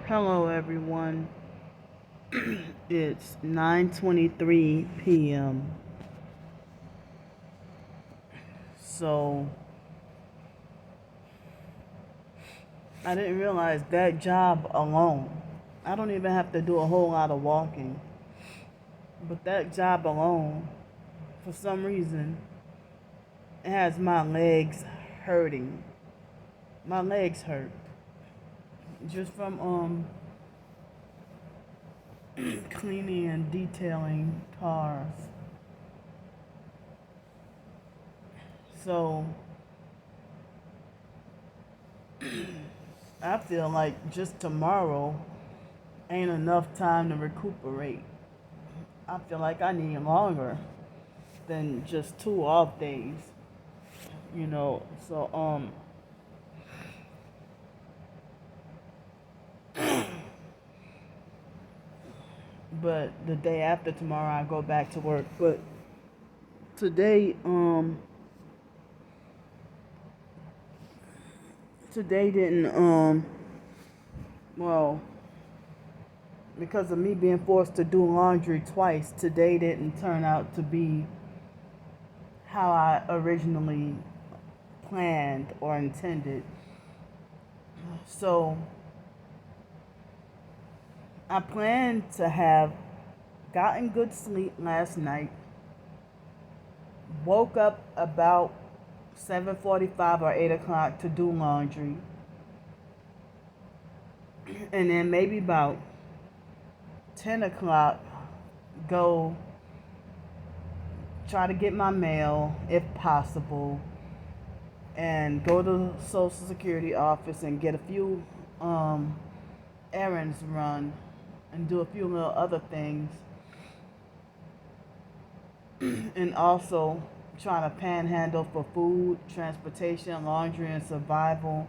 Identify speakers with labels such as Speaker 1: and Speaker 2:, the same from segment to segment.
Speaker 1: Hello everyone. It's 9:23 p.m. So, I didn't realize that job alone. I don't even have to do a whole lot of walking, but that job alone, for some reason, it has my legs hurting. My legs hurt just from cleaning and detailing cars. So, I feel like just tomorrow ain't enough time to recuperate. I feel like I need longer than just 2 off days, you know. So but the day after tomorrow I go back to work. But today today didn't well, because of me being forced to do laundry twice, today didn't turn out to be how I originally planned or intended. So I planned to have gotten good sleep last night, woke up about 7:45 or 8 o'clock to do laundry, and then maybe about 10 o'clock go try to get my mail if possible, and go to the Social Security office and get a few errands run and do a few little other things, and also trying to panhandle for food, transportation, laundry, and survival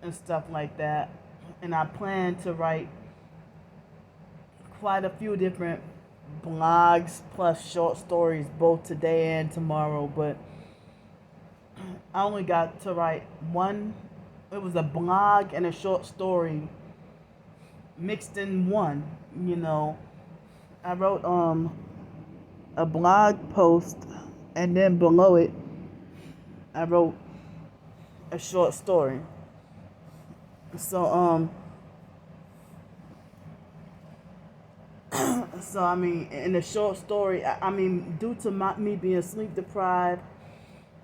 Speaker 1: and stuff like that. And I plan to write quite a few different blogs plus short stories both today and tomorrow, but I only got to write one. It was a blog and a short story mixed in one, you know. I wrote a blog post, and then below it I wrote a short story. So so I mean, in the short story, I mean, due to me being sleep deprived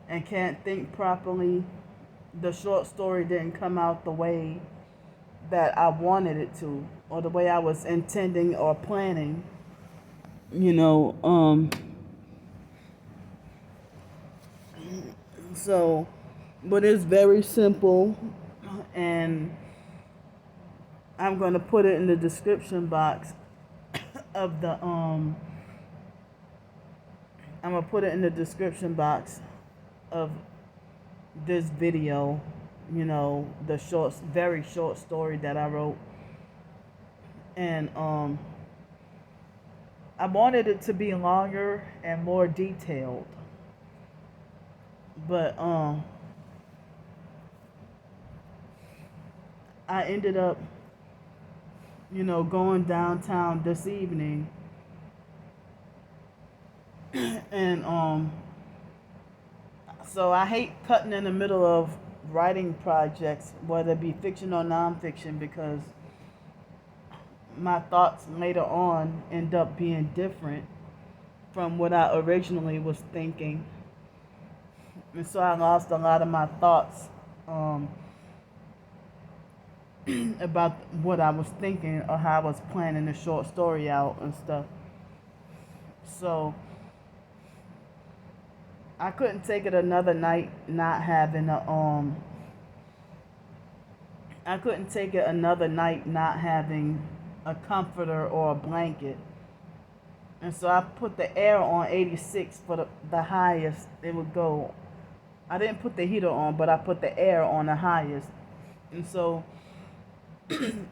Speaker 1: and can't think properly, the short story didn't come out the way that I wanted it to, or the way I was intending or planning. You know, so, but it's very simple, and I'm gonna put it in the description box of the I'm gonna put it in the description box of this video, you know, the short, very short story that I wrote. And I wanted it to be longer and more detailed, but I ended up, you know, going downtown this evening, and so I hate cutting in the middle of writing projects, whether it be fiction or nonfiction, because my thoughts later on end up being different from what I originally was thinking. And so I lost a lot of my thoughts um, about what I was thinking or how I was planning the short story out and stuff. So I couldn't take it another night not having a I couldn't take it another night not having a comforter or a blanket. And so I put the air on 86 for the highest it would go. I didn't put the heater on, but I put the air on the highest. And so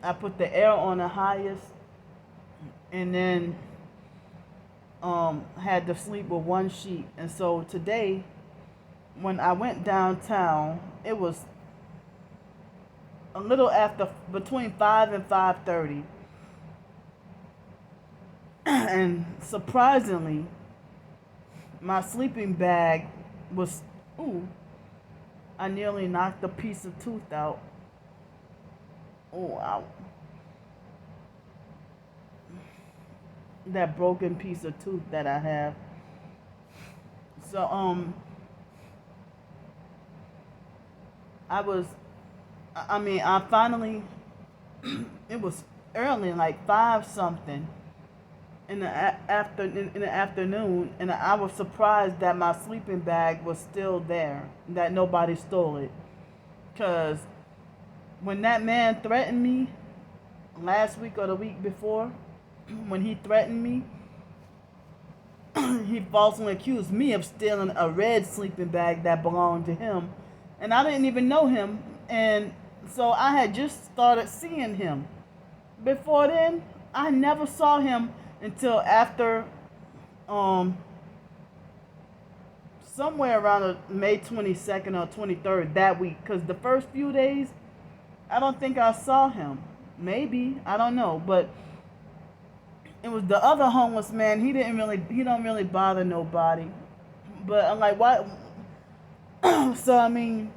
Speaker 1: I put the air on the highest, and then had to sleep with one sheet. And so today, when I went downtown, it was a little after between 5 and 5:30, and surprisingly, my sleeping bag was. Ooh, I nearly knocked a piece of tooth out. Oh wow, that broken piece of tooth that I have. So I was. I mean, I finally. It was early, like five something in the afternoon, and I was surprised that my sleeping bag was still there, that nobody stole it. Cause when that man threatened me last week or the week before, when he threatened me, he falsely accused me of stealing a red sleeping bag that belonged to him, and I didn't even know him, and so I had just started seeing him. Before then, I never saw him until after um somewhere around May 22nd or 23rd that week, because the first few days I don't think I saw him. Maybe, I don't know, but it was the other homeless man. He don't really bother nobody. But I'm like, why? So I mean,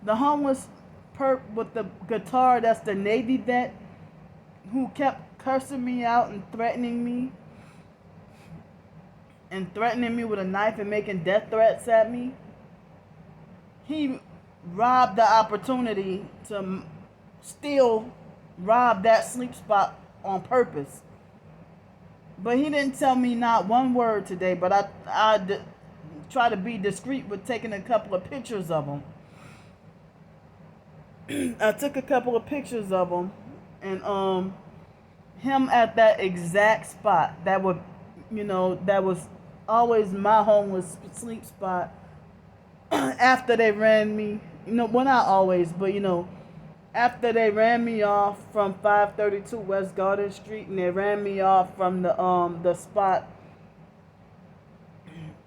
Speaker 1: the homeless perp with the guitar, that's the Navy vet who kept cursing me out and threatening me with a knife and making death threats at me. He robbed the opportunity to still rob that sleep spot on purpose. But he didn't tell me not one word today, but I try to be discreet with taking a couple of pictures of him. I took a couple of pictures of him, and him at that exact spot that was always my homeless sleep spot. After they ran me, well, not always, but after they ran me off from 532 West Garden Street, and they ran me off from the spot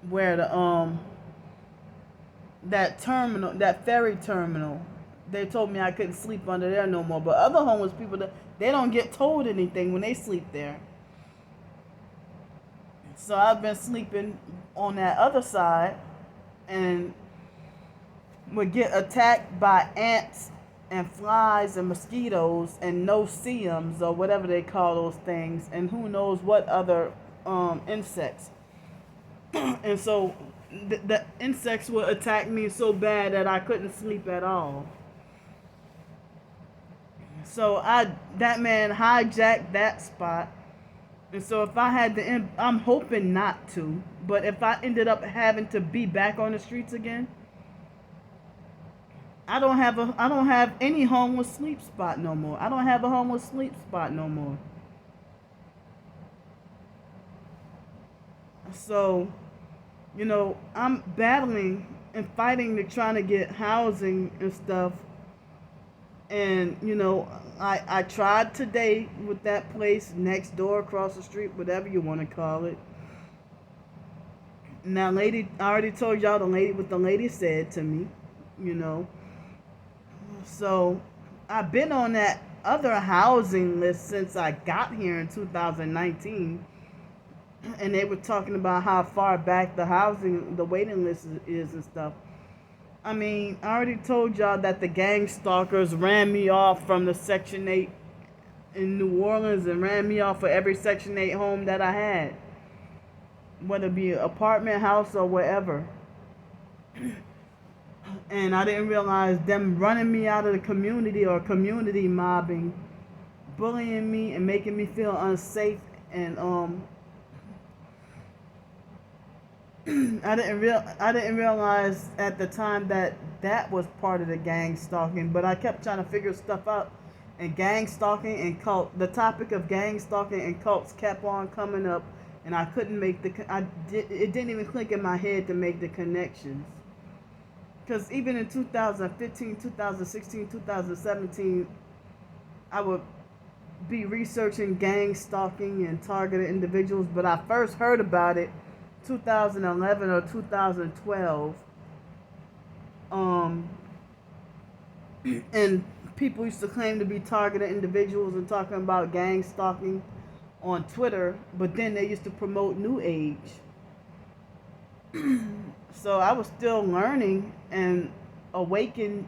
Speaker 1: where that ferry terminal, they told me I couldn't sleep under there no more. But other homeless people, they don't get told anything when they sleep there. So I've been sleeping on that other side, and would get attacked by ants and flies and mosquitoes and no-see-ums, or whatever they call those things, and who knows what other insects. And so the insects would attack me so bad that I couldn't sleep at all. So that man hijacked that spot. And so if I had to, I'm hoping not to, but if I ended up having to be back on the streets again, I don't have any homeless sleep spot no more. I don't have a homeless sleep spot no more. So, I'm battling and fighting to trying to get housing and stuff. And, I tried today with that place next door, across the street, whatever you want to call it. Now, lady, I already told y'all what the lady said to me, So, I've been on that other housing list since I got here in 2019. And they were talking about how far back the waiting list is and stuff. I mean, I already told y'all that the gang stalkers ran me off from the Section 8 in New Orleans and ran me off for every Section 8 home that I had, whether it be an apartment, house, or wherever. And I didn't realize them running me out of the community, or community mobbing, bullying me and making me feel unsafe, and I didn't realize at the time that was part of the gang stalking, but I kept trying to figure stuff out. And gang stalking and the topic of gang stalking and cults kept on coming up, and I couldn't it didn't even click in my head to make the connections. Because even in 2015, 2016, 2017, I would be researching gang stalking and targeted individuals, but I first heard about it 2011 or 2012, And people used to claim to be targeted individuals and talking about gang stalking on Twitter, but then they used to promote New Age. So I was still learning and awakened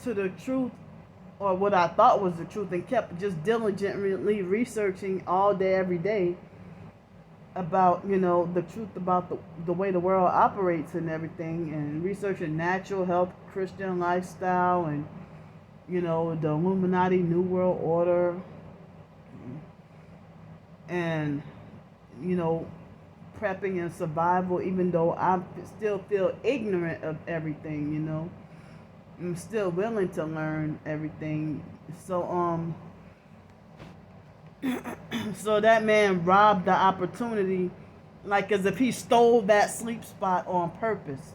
Speaker 1: to the truth, or what I thought was the truth, and kept just diligently researching all day, every day about, the truth about the way the world operates and everything, and researching natural health, Christian lifestyle, and, the Illuminati, New World Order, and, prepping and survival, even though I still feel ignorant of everything, I'm still willing to learn everything. So so that man robbed the opportunity, like as if he stole that sleep spot on purpose.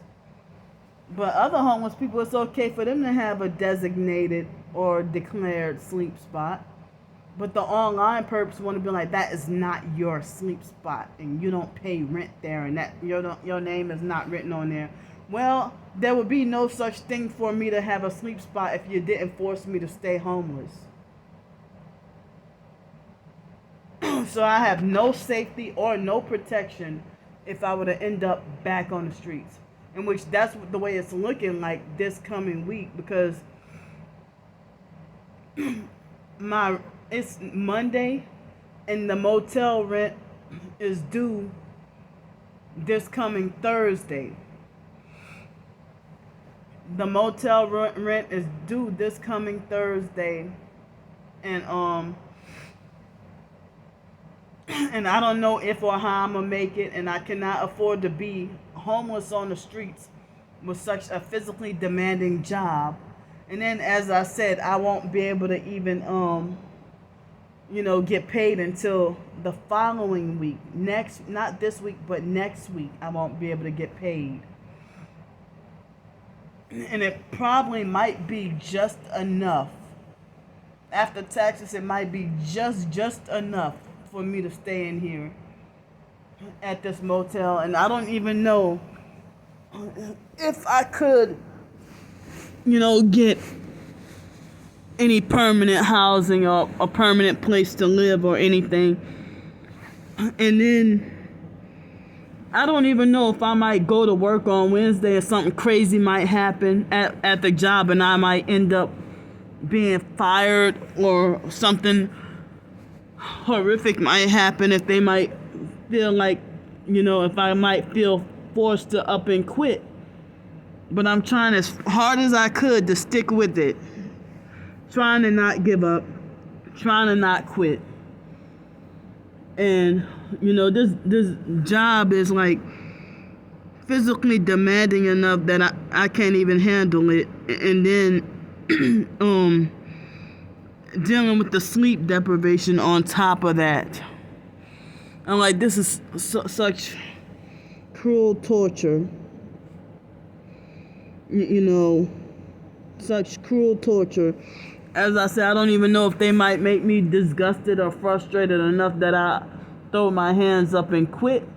Speaker 1: But other homeless people, it's okay for them to have a designated or declared sleep spot. But the online perps want to be like, that is not your sleep spot, and you don't pay rent there, and that your name is not written on there. Well, there would be no such thing for me to have a sleep spot if you didn't force me to stay homeless. So I have no safety or no protection if I were to end up back on the streets. In which that's the way it's looking like this coming week, because it's Monday and the motel rent is due this coming Thursday. The motel rent is due this coming Thursday, and I don't know if or how I'm gonna make it, and I cannot afford to be homeless on the streets with such a physically demanding job. And then, as I said, I won't be able to even get paid until the following week. Not this week, but next week, I won't be able to get paid. And it probably might be just enough. After taxes, it might be just enough for me to stay in here at this motel. And I don't even know if I could, get any permanent housing or a permanent place to live or anything. And then I don't even know if I might go to work on Wednesday or something crazy might happen at the job, and I might end up being fired, or something horrific might happen, if they might feel like, if I might feel forced to up and quit. But I'm trying as hard as I could to stick with it. Trying to not give up. Trying to not quit. And, this job is like physically demanding enough that I can't even handle it. And then, dealing with the sleep deprivation on top of that. I'm like, this is such cruel torture. Such cruel torture. As I said, I don't even know if they might make me disgusted or frustrated enough that I throw my hands up and quit,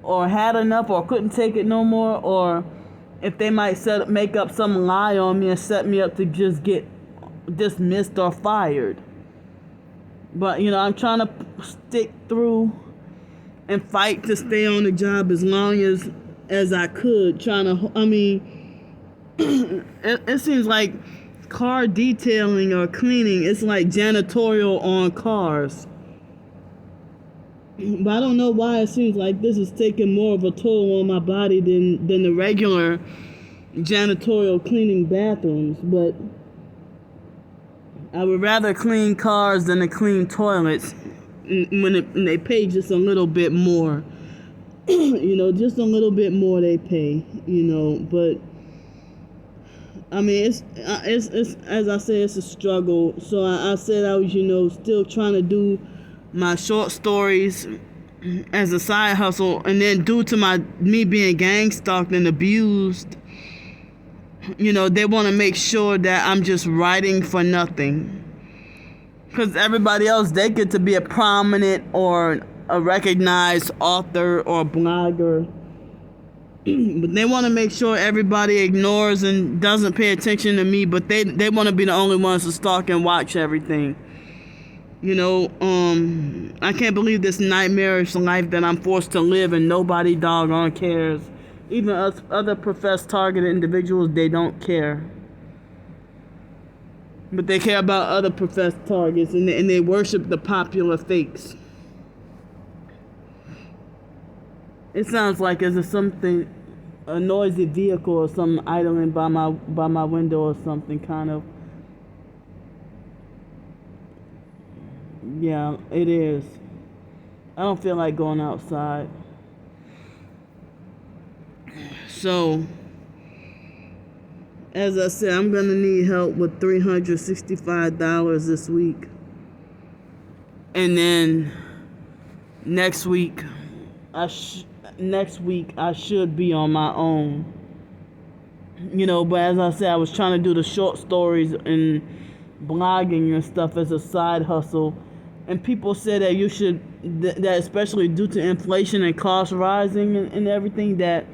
Speaker 1: or had enough, or couldn't take it no more, or if they might make up some lie on me and set me up to just get dismissed or fired. But I'm trying to stick through and fight to stay on the job as long as I could. It seems like car detailing or cleaning, it's like janitorial on cars. But I don't know why it seems like this is taking more of a toll on my body than the regular janitorial cleaning bathrooms. But I would rather clean cars than to clean toilets when they pay just a little bit more. Just a little bit more they pay, but it's as I said, it's a struggle. So I said I was, still trying to do my short stories as a side hustle, and then due to me being gang stalked and abused, they want to make sure that I'm just writing for nothing. Because everybody else, they get to be a prominent or a recognized author or blogger. But they want to make sure everybody ignores and doesn't pay attention to me, but they want to be the only ones to stalk and watch everything. I can't believe this nightmarish life that I'm forced to live and nobody doggone cares. Even us other professed targeted individuals, they don't care. But they care about other professed targets, and they worship the popular fakes. It sounds like there's a noisy vehicle or something idling by my window or something, kind of. Yeah, it is. I don't feel like going outside. So, as I said, I'm going to need help with $365 this week. And then next week I should be on my own. But as I said, I was trying to do the short stories and blogging and stuff as a side hustle. And people said that you should, that especially due to inflation and cost rising and everything, that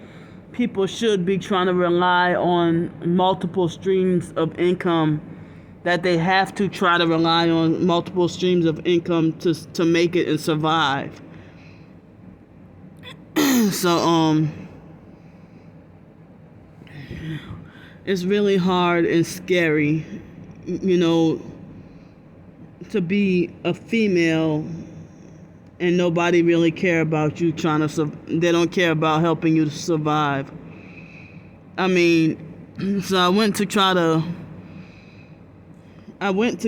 Speaker 1: people should be trying to rely on multiple streams of income, that they have to try to rely on multiple streams of income to make it and survive. So, it's really hard and scary, to be a female and nobody really care about you they don't care about helping you to survive. So I went to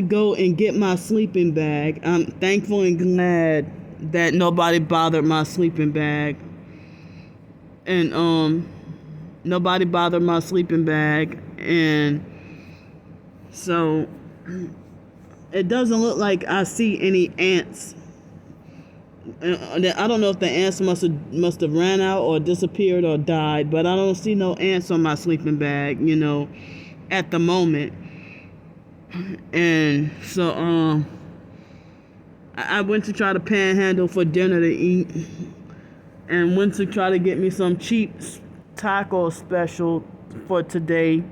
Speaker 1: go and get my sleeping bag. I'm thankful and glad that nobody bothered my sleeping bag. And nobody bothered my sleeping bag, and so it doesn't look like I see any ants. I don't know if the ants must have ran out or disappeared or died, but I don't see no ants on my sleeping bag, at the moment. And so I went to try to panhandle for dinner to eat, and went to try to get me some cheap taco special for today,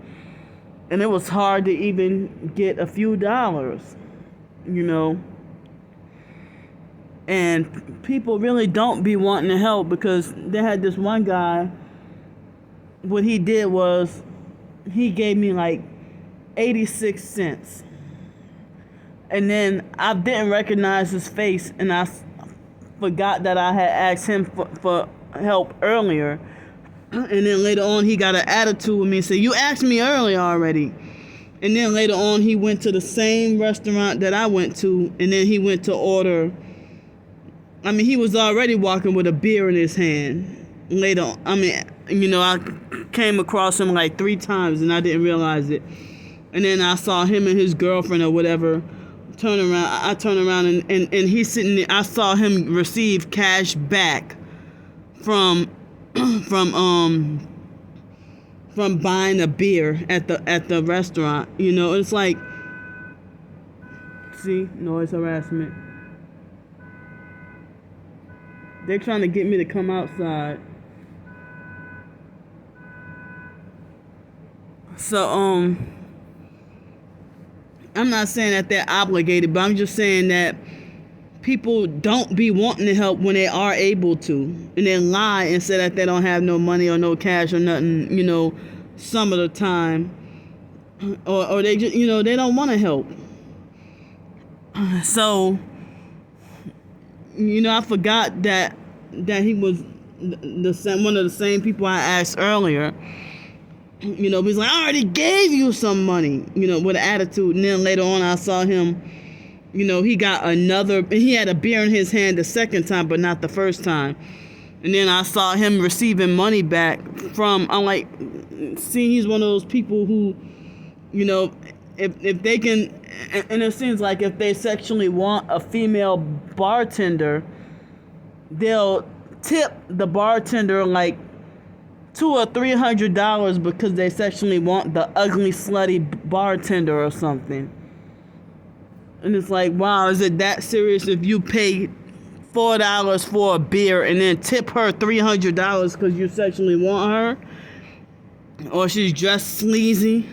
Speaker 1: and it was hard to even get a few dollars, and people really don't be wanting to help, because they had this one guy, what he did was he gave me like 86 cents, and then I didn't recognize his face, and I forgot that I had asked him for help earlier. And then later on, he got an attitude with me and said, "You asked me earlier already." And then later on, he went to the same restaurant that I went to, and then he went to order. He was already walking with a beer in his hand. Later on, I came across him like 3 times, and I didn't realize it. And then I saw him and his girlfriend or whatever turn around. I turned around and he's sitting there. I saw him receive cash back from buying a beer at the restaurant. It's like, see, noise harassment. They're trying to get me to come outside. So I'm not saying that they're obligated, but I'm just saying that people don't be wanting to help when they are able to, and they lie and say that they don't have no money or no cash or nothing, some of the time, or they just, they don't want to help. So, I forgot that he was one of the same people I asked earlier. He's like, "I already gave you some money," with an attitude. And then later on, I saw him, he got he had a beer in his hand the second time, but not the first time. And then I saw him receiving money back from, I'm like, see, he's one of those people who, if they can, and it seems like if they sexually want a female bartender, they'll tip the bartender like $200 or $300 because they sexually want the ugly, slutty bartender or something. And it's like, wow, is it that serious if you pay $4 for a beer and then tip her $300 because you sexually want her, or she's dressed sleazy.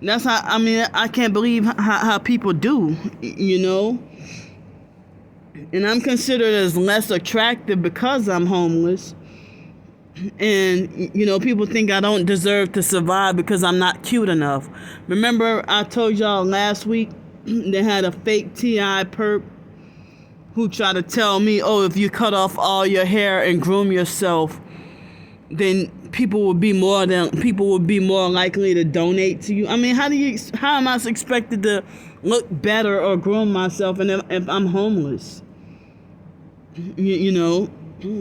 Speaker 1: That's how, I mean, I can't believe how people do, you know. And I'm considered as less attractive because I'm homeless. And, you know, people think I don't deserve to survive because I'm not cute enough. Remember, I told y'all last week they had a fake TI perp who tried to tell me, oh, if you cut off all your hair and groom yourself, then people would be more likely to donate to you. I mean, how am I expected to look better or groom myself and if I'm homeless? You know,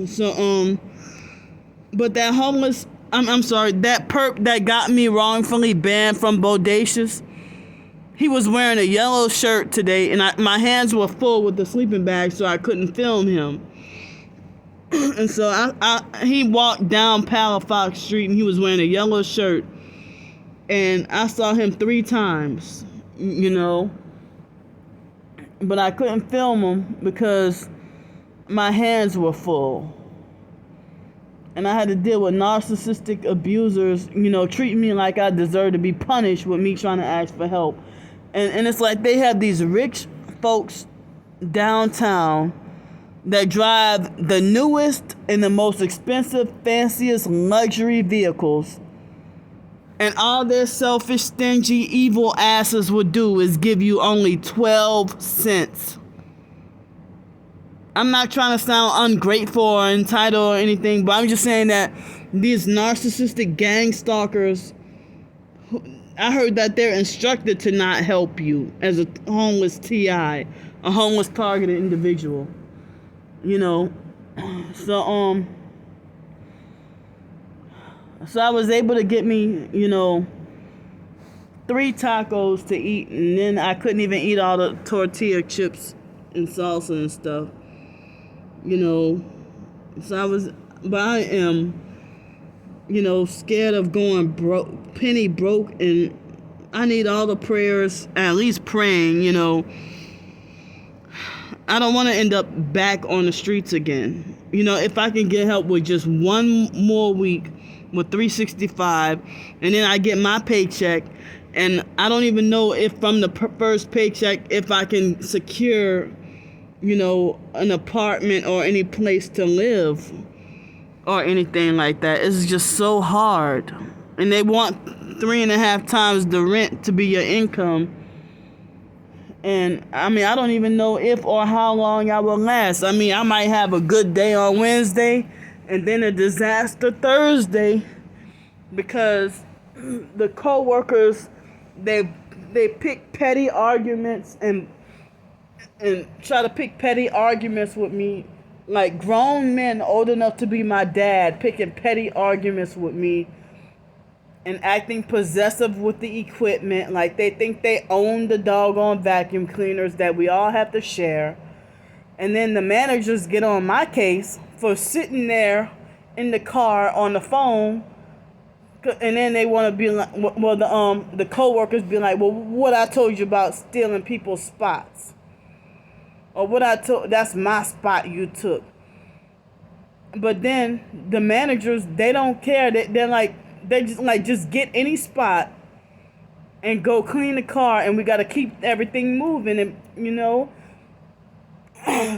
Speaker 1: so but that homeless, I'm sorry, that perp that got me wrongfully banned from Bodacious, he was wearing a yellow shirt today, and my hands were full with the sleeping bag, so I couldn't film him. And so he walked down Palafox Street, and he was wearing a yellow shirt, and I saw him 3 times, you know, but I couldn't film him because my hands were full. And I had to deal with narcissistic abusers, you know, treating me like I deserve to be punished with me trying to ask for help. And it's like they have these rich folks downtown that drive the newest and the most expensive, fanciest luxury vehicles. And all their selfish, stingy, evil asses would do is give you only 12 cents. I'm not trying to sound ungrateful or entitled or anything, but I'm just saying that these narcissistic gang stalkers, I heard that they're instructed to not help you as a homeless TI, a homeless targeted individual. You know, so I was able to get me, you know, 3 tacos to eat, and then I couldn't even eat all the tortilla chips and salsa and stuff. You know, but I am, you know, scared of going penny broke, and I need all the prayers, at least praying, you know. I don't want to end up back on the streets again. You know, if I can get help with just 1 more week with 365, and then I get my paycheck, and I don't even know if from the first paycheck, if I can secure, you know, an apartment or any place to live or anything like that. It's just so hard. And they want 3.5 times the rent to be your income. And I mean, I don't even know if or how long I will last. I mean, I might have a good day on Wednesday and then a disaster Thursday, because the co-workers, they pick petty arguments and try to pick petty arguments with me, like grown men old enough to be my dad picking petty arguments with me and acting possessive with the equipment, like they think they own the doggone vacuum cleaners that we all have to share. And then the managers get on my case for sitting there in the car on the phone, and then they want to be like, well, the co-workers be like, well, what I told you about stealing people's spots, or what I told, that's my spot you took. But then the managers, they don't care. They're just like, just get any spot and go clean the car, and we got to keep everything moving, and you know.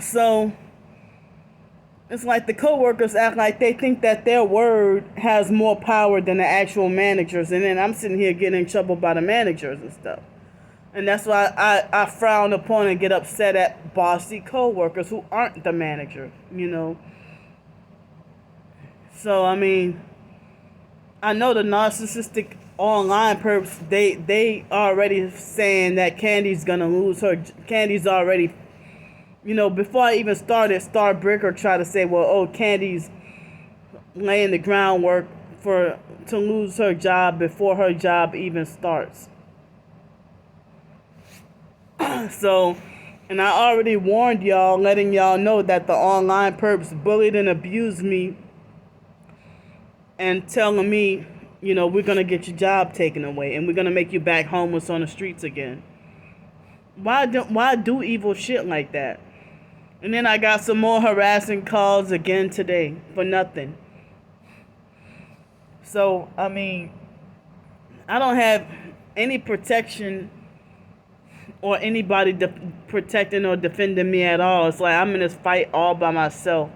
Speaker 1: So it's like the co-workers act like they think that their word has more power than the actual managers, and then I'm sitting here getting in trouble by the managers and stuff. And that's why I frown upon and get upset at bossy co-workers who aren't the manager, you know. So, I mean, I know the narcissistic online perps, they already saying that Candy's gonna lose her. Candy's already, you know, before I even started, Starbreaker tried to say, well, oh, Candy's laying the groundwork to lose her job before her job even starts. So, and I already warned y'all, letting y'all know that the online perps bullied and abused me and telling me, you know, we're going to get your job taken away and we're going to make you back homeless on the streets again. Why do evil shit like that? And then I got some more harassing calls again today for nothing. So, I mean, I don't have any protection or anybody protecting or defending me at all. It's like I'm in this fight all by myself.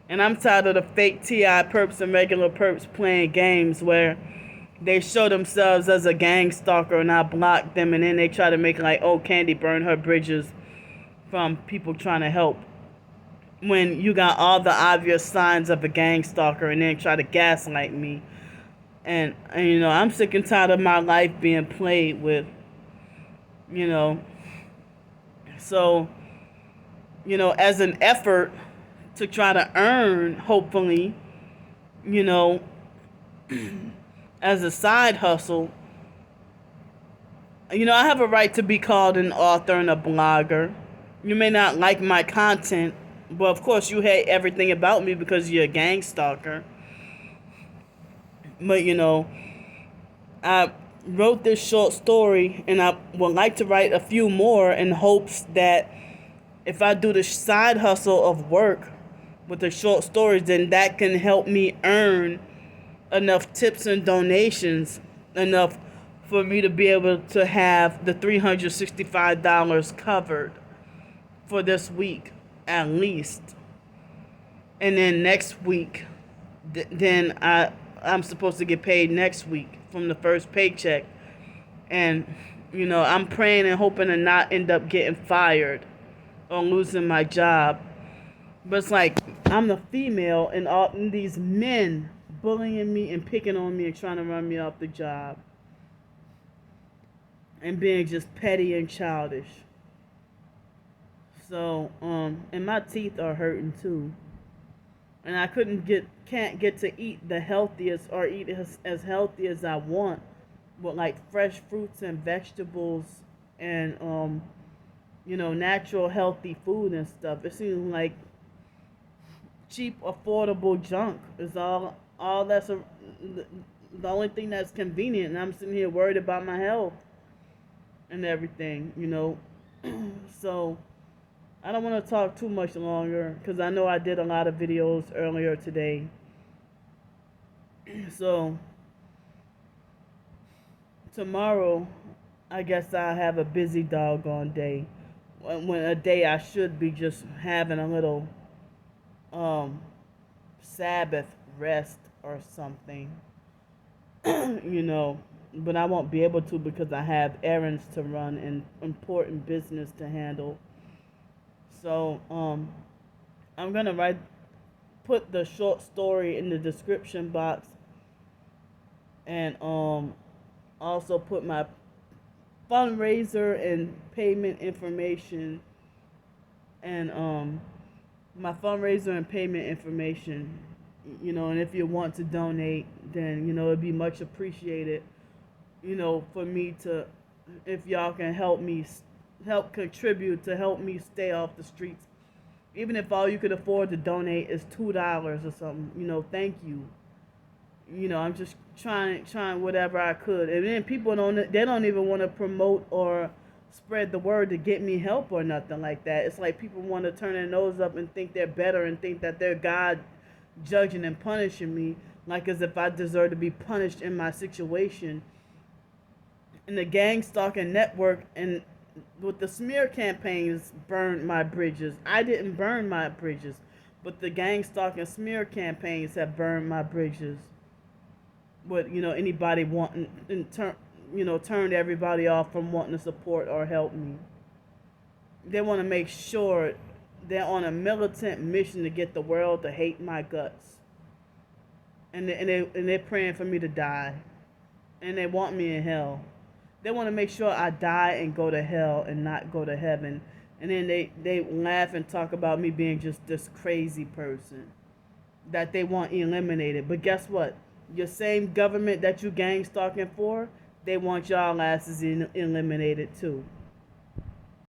Speaker 1: And I'm tired of the fake TI perps and regular perps playing games where they show themselves as a gang stalker and I block them, and then they try to make like, oh, Candy burned her bridges from people trying to help. When you got all the obvious signs of a gang stalker and then try to gaslight me. And you know, I'm sick and tired of my life being played with, you know. So, you know, as an effort to try to earn, hopefully, you know, as a side hustle, you know, I have a right to be called an author and a blogger. You may not like my content, but of course you hate everything about me because you're a gang stalker. But, you know, I wrote this short story and I would like to write a few more in hopes that if I do the side hustle of work with the short stories, then that can help me earn enough tips and donations, enough for me to be able to have the $365 covered for this week at least. And then next week, then I'm supposed to get paid next week from the first paycheck. And, you know, I'm praying and hoping to not end up getting fired or losing my job. But it's like, I'm the female and all these men bullying me and picking on me and trying to run me off the job. And being just petty and childish. So, and my teeth are hurting too. And I can't get to eat the healthiest or eat as healthy as I want with like fresh fruits and vegetables and you know, natural healthy food and stuff. It seems like cheap affordable junk is all that's the only thing that's convenient, and I'm sitting here worried about my health and everything, you know. So I don't want to talk too much longer because I know I did a lot of videos earlier today. So tomorrow, I guess I'll have a busy doggone day. When a day I should be just having a little Sabbath rest or something, you know. But I won't be able to because I have errands to run and important business to handle. So, I'm gonna put the short story in the description box, and also put my fundraiser and payment information, and my fundraiser and payment information, you know. And if you want to donate, then, you know, it'd be much appreciated, you know, for me to, if y'all can help contribute to help me stay off the streets. Even if all you could afford to donate is $2 or something, you know, thank you. You know, I'm just trying whatever I could. And then people they don't even want to promote or spread the word to get me help or nothing like that. It's like people want to turn their nose up and think they're better and think that they're God judging and punishing me, like as if I deserve to be punished in my situation. And the gang stalking network and with the smear campaigns burned my bridges. I didn't burn my bridges, but the gang stalking smear campaigns have burned my bridges. But, you know, anybody wanting turned everybody off from wanting to support or help me. They want to make sure they're on a militant mission to get the world to hate my guts. And they're praying for me to die. And they want me in hell. They want to make sure I die and go to hell and not go to heaven. And then they laugh and talk about me being just this crazy person that they want eliminated. But guess what? Your same government that you gang stalking for, they want y'all asses eliminated too.